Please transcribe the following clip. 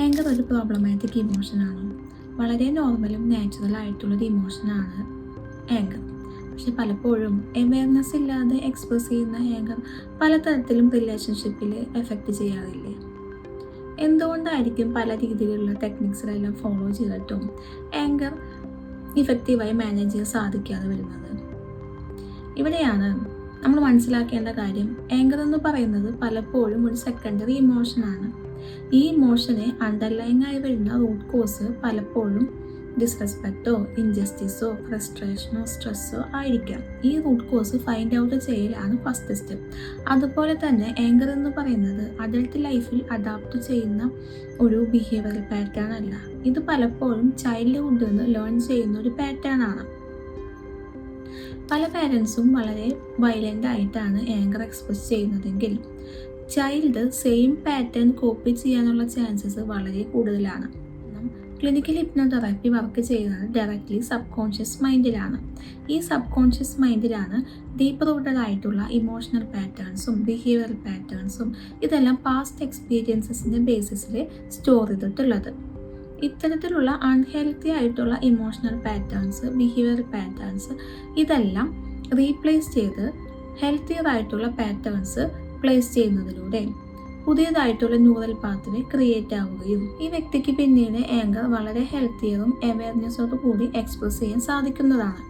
Anchor ഒരു problematic ഇമോഷനാണ്. വളരെ നോർമലും natural ആയിട്ടുള്ളൊരു ഇമോഷനാണ് ആങ്കർ. പക്ഷെ പലപ്പോഴും അവയർനെസ് ഇല്ലാതെ എക്സ്പ്രസ് ചെയ്യുന്ന ആങ്കർ പലതരത്തിലും റിലേഷൻഷിപ്പിൽ എഫക്റ്റ് ചെയ്യാറില്ലേ? എന്തുകൊണ്ടായിരിക്കും പല രീതിയിലുള്ള ടെക്നിക്സിലെല്ലാം ഫോളോ ചെയ്തിട്ടും ആങ്കർ ഇഫക്റ്റീവായി മാനേജ് ചെയ്യാൻ സാധിക്കാതെ വരുന്നത്? ഇവിടെയാണ് നമ്മൾ മനസ്സിലാക്കേണ്ട കാര്യം. ആങ്കർ എന്ന് പറയുന്നത് പലപ്പോഴും ഒരു സെക്കൻഡറി ഇമോഷനാണ്. ഈ ഇമോഷനെ അണ്ടർലൈങ് ആയി വരുന്ന റൂട്ട് കോസ് പലപ്പോഴും ഡിസ്റെസ്പെക്റ്റോ ഇൻജസ്റ്റിസോ ഫ്രസ്ട്രേഷനോ സ്ട്രെസ്സോ ആയിരിക്കാം. ഈ റൂട്ട് കോസ് ഫൈൻഡ് ഔട്ട് ചെയ്യലാണ് ഫസ്റ്റ് സ്റ്റെപ്പ്. അതുപോലെ തന്നെ ആങ്കർ എന്ന് പറയുന്നത് അഡൾട്ട് ലൈഫിൽ അഡാപ്റ്റ് ചെയ്യുന്ന ഒരു ബിഹേവിയറൽ പാറ്റേൺ അല്ല. ഇത് പലപ്പോഴും ചൈൽഡ്ഹുഡിൽ നിന്ന് ലേൺ ചെയ്യുന്ന ഒരു പാറ്റേൺ ആണ്. പല പാരൻസും വളരെ വയലൻ്റ് ആയിട്ടാണ് ആങ്കർ എക്സ്പ്രസ് ചെയ്യുന്നതെങ്കിൽ ചൈൽഡ് സെയിം പാറ്റേൺ കോപ്പി ചെയ്യാനുള്ള ചാൻസസ് വളരെ കൂടുതലാണ്. ക്ലിനിക്കൽ ഹിപ്നോതെറാപ്പി വർക്ക് ചെയ്യുന്നത് ഡയറക്റ്റ്ലി സബ് കോൺഷ്യസ് മൈൻഡിലാണ്. ഈ സബ് കോൺഷ്യസ് മൈൻഡിലാണ് ഡീപ്പ് റൂട്ടഡ് ആയിട്ടുള്ള ഇമോഷണൽ പാറ്റേൺസും ബിഹേവിയറൽ പാറ്റേൺസും ഇതെല്ലാം പാസ്റ്റ് എക്സ്പീരിയൻസസിൻ്റെ ബേസിസിൽ സ്റ്റോർ ചെയ്തിട്ടുള്ളത്. ഇത്തരത്തിലുള്ള അൺഹെൽത്തി ആയിട്ടുള്ള ഇമോഷണൽ പാറ്റേൺസ് ബിഹേവിയറൽ പാറ്റേൺസ് ഇതെല്ലാം റീപ്ലേസ് ചെയ്ത് ഹെൽത്തിയർ ആയിട്ടുള്ള പാറ്റേൺസ് പ്ലേസ് ചെയ്യുന്നതിലൂടെ പുതിയതായിട്ടുള്ള ന്യൂറൽ പാത്വേ ക്രിയേറ്റ് ആവുകയും ഈ വ്യക്തിക്ക് പിന്നീട് ആങ്കർ വളരെ ഹെൽത്തിയറും അവയർനെസ്സോടു കൂടി എക്സ്പ്രസ് ചെയ്യാൻ സാധിക്കുന്നതാണ്.